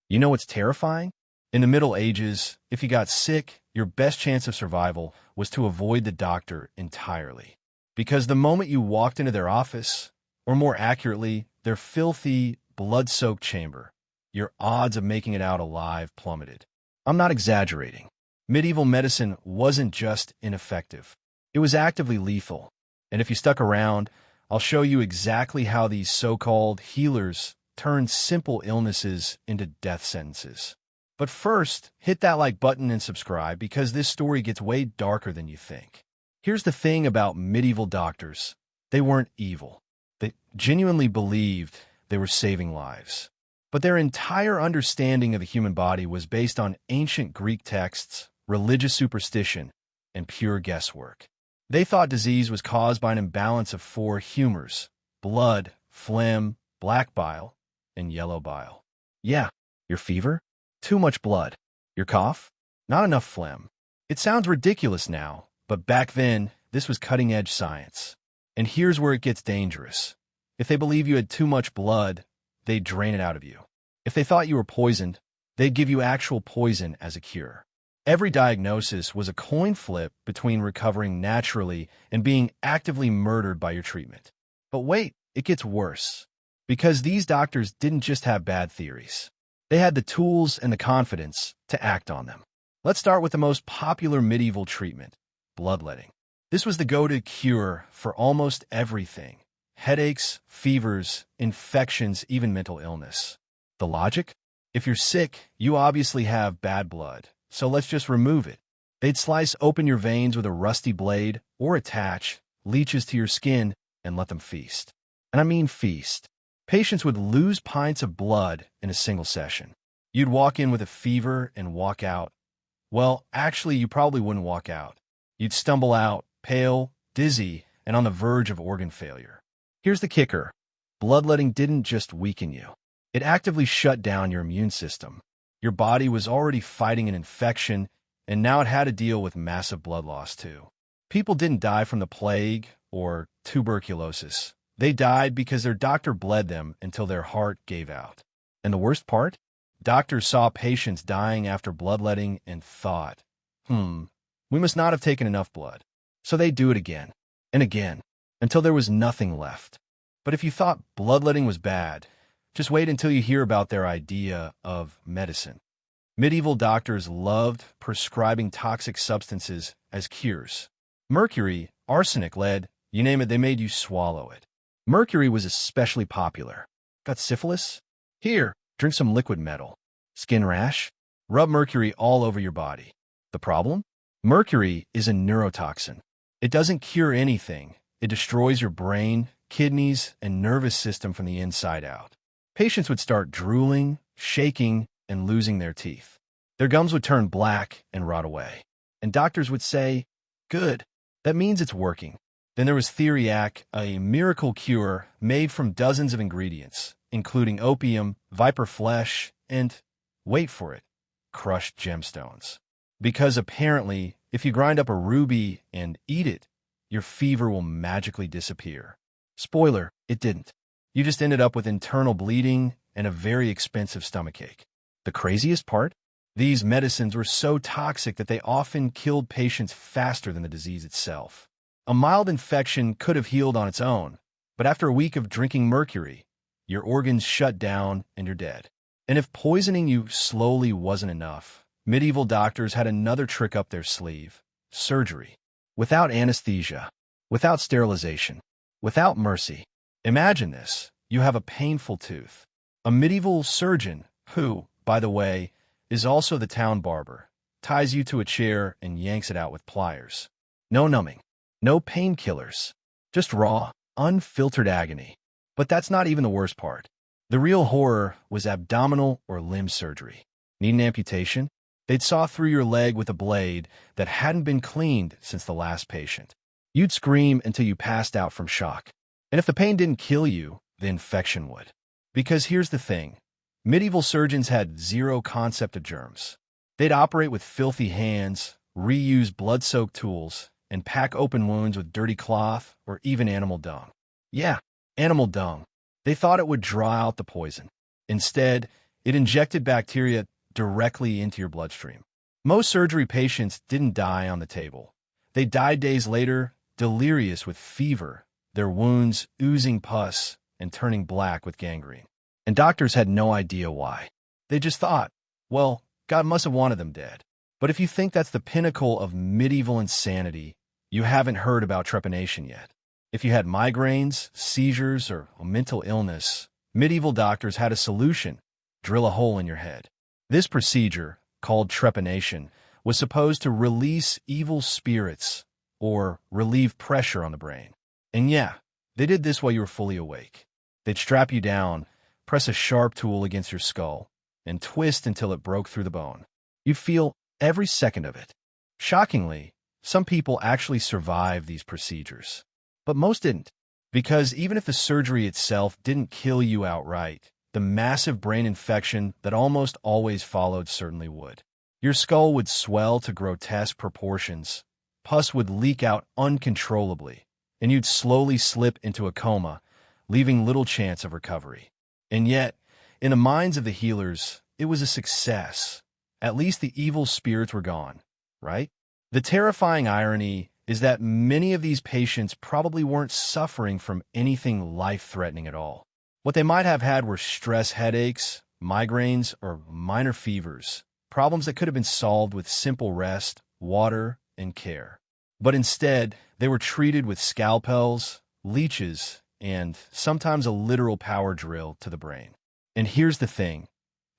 You know what's terrifying? In the Middle Ages, if you got sick, your best chance of survival was to avoid the doctor entirely. Because the moment you walked into their office, or more accurately, their filthy, blood-soaked chamber, your odds of making it out alive plummeted. I'm not exaggerating. Medieval medicine wasn't just ineffective. It was actively lethal. And if you stuck around, I'll show you exactly how these so-called healers turned simple illnesses into death sentences. But first, hit that like button and subscribe because this story gets way darker than you think. Here's the thing about medieval doctors. They weren't evil. They genuinely believed they were saving lives. But their entire understanding of the human body was based on ancient Greek texts, religious superstition, and pure guesswork. They thought disease was caused by an imbalance of four humors: blood, phlegm, black bile, and yellow bile. Yeah, your fever? Too much blood. Your cough? Not enough phlegm. It sounds ridiculous now, but back then, this was cutting-edge science. And here's where it gets dangerous. If they believe you had too much blood, they'd drain it out of you. If they thought you were poisoned, they'd give you actual poison as a cure. Every diagnosis was a coin flip between recovering naturally and being actively murdered by your treatment. But wait, it gets worse. Because these doctors didn't just have bad theories. They had the tools and the confidence to act on them. Let's start with the most popular medieval treatment, bloodletting. This was the go-to cure for almost everything: headaches, fevers, infections, even mental illness. The logic? If you're sick, you obviously have bad blood, so let's just remove it. They'd slice open your veins with a rusty blade or attach leeches to your skin and let them feast. And I mean feast. Patients would lose pints of blood in a single session. You'd walk in with a fever and walk out. Well, actually, you probably wouldn't walk out. You'd stumble out, pale, dizzy, and on the verge of organ failure. Here's the kicker. Bloodletting didn't just weaken you. It actively shut down your immune system. Your body was already fighting an infection, and now it had to deal with massive blood loss too. People didn't die from the plague or tuberculosis. They died because their doctor bled them until their heart gave out. And the worst part? Doctors saw patients dying after bloodletting and thought, we must not have taken enough blood. So they'd do it again and again until there was nothing left. But if you thought bloodletting was bad, just wait until you hear about their idea of medicine. Medieval doctors loved prescribing toxic substances as cures. Mercury, arsenic, lead, you name it, they made you swallow it. Mercury was especially popular. Got syphilis? Here, drink some liquid metal. Skin rash? Rub mercury all over your body. The problem? Mercury is a neurotoxin. It doesn't cure anything. It destroys your brain, kidneys, and nervous system from the inside out. Patients would start drooling, shaking, and losing their teeth. Their gums would turn black and rot away. And doctors would say, "Good, that means it's working." Then there was Theriac, a miracle cure made from dozens of ingredients, including opium, viper flesh, and, wait for it, crushed gemstones. Because apparently, if you grind up a ruby and eat it, your fever will magically disappear. Spoiler, it didn't. You just ended up with internal bleeding and a very expensive stomachache. The craziest part? These medicines were so toxic that they often killed patients faster than the disease itself. A mild infection could have healed on its own, but after a week of drinking mercury, your organs shut down and you're dead. And if poisoning you slowly wasn't enough, medieval doctors had another trick up their sleeve: surgery. Without anesthesia, without sterilization, without mercy. Imagine this. You have a painful tooth. A medieval surgeon, who, by the way, is also the town barber, ties you to a chair and yanks it out with pliers. No numbing. No painkillers, just raw, unfiltered agony. But that's not even the worst part. The real horror was abdominal or limb surgery. Need an amputation? They'd saw through your leg with a blade that hadn't been cleaned since the last patient. You'd scream until you passed out from shock. And if the pain didn't kill you, the infection would. Because here's the thing. Medieval surgeons had zero concept of germs. They'd operate with filthy hands, reuse blood-soaked tools, and pack open wounds with dirty cloth or even animal dung. Yeah, animal dung. They thought it would draw out the poison. Instead, It injected bacteria directly into your bloodstream. Most surgery patients didn't die on the table. They died days later, delirious with fever, their wounds oozing pus and turning black with gangrene. And doctors had no idea why. They just thought, well, God must have wanted them dead. But if you think that's the pinnacle of medieval insanity, you haven't heard about trepanation yet. If you had migraines, seizures, or a mental illness, medieval doctors had a solution: drill a hole in your head. This procedure, called trepanation, was supposed to release evil spirits or relieve pressure on the brain. And yeah, they did this while you were fully awake. They'd strap you down, press a sharp tool against your skull, and twist until it broke through the bone. You'd feel every second of it. Shockingly, some people actually survived these procedures. But most didn't, because even if the surgery itself didn't kill you outright, the massive brain infection that almost always followed certainly would. Your skull would swell to grotesque proportions, pus would leak out uncontrollably, and you'd slowly slip into a coma, leaving little chance of recovery. And yet, in the minds of the healers, it was a success. At least the evil spirits were gone, right? The terrifying irony is that many of these patients probably weren't suffering from anything life-threatening at all. What they might have had were stress headaches, migraines, or minor fevers, problems that could have been solved with simple rest, water, and care. But instead, they were treated with scalpels, leeches, and sometimes a literal power drill to the brain. And here's the thing: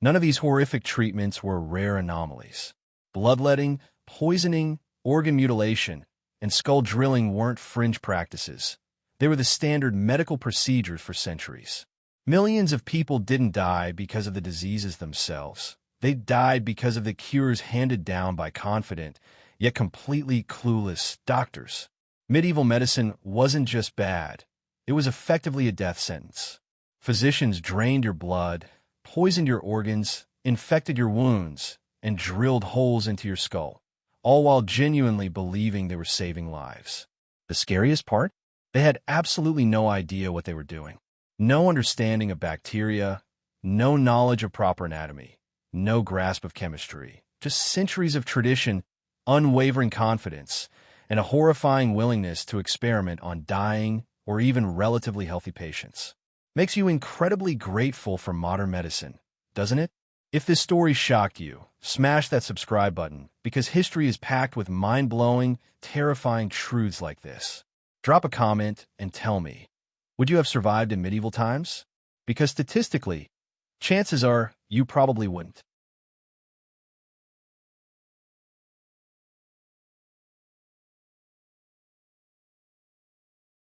none of these horrific treatments were rare anomalies. Bloodletting, poisoning, organ mutilation, and skull drilling weren't fringe practices. They were the standard medical procedures for centuries. Millions of people didn't die because of the diseases themselves. They died because of the cures handed down by confident, yet completely clueless doctors. Medieval medicine wasn't just bad. It was effectively a death sentence. Physicians drained your blood, poisoned your organs, infected your wounds, and drilled holes into your skull, all while genuinely believing they were saving lives. The scariest part? They had absolutely no idea what they were doing. No understanding of bacteria, no knowledge of proper anatomy, no grasp of chemistry, just centuries of tradition, unwavering confidence, and a horrifying willingness to experiment on dying or even relatively healthy patients. Makes you incredibly grateful for modern medicine, doesn't it? If this story shocked you, smash that subscribe button, because history is packed with mind-blowing, terrifying truths like this. Drop a comment and tell me, would you have survived in medieval times? Because statistically, chances are you probably wouldn't.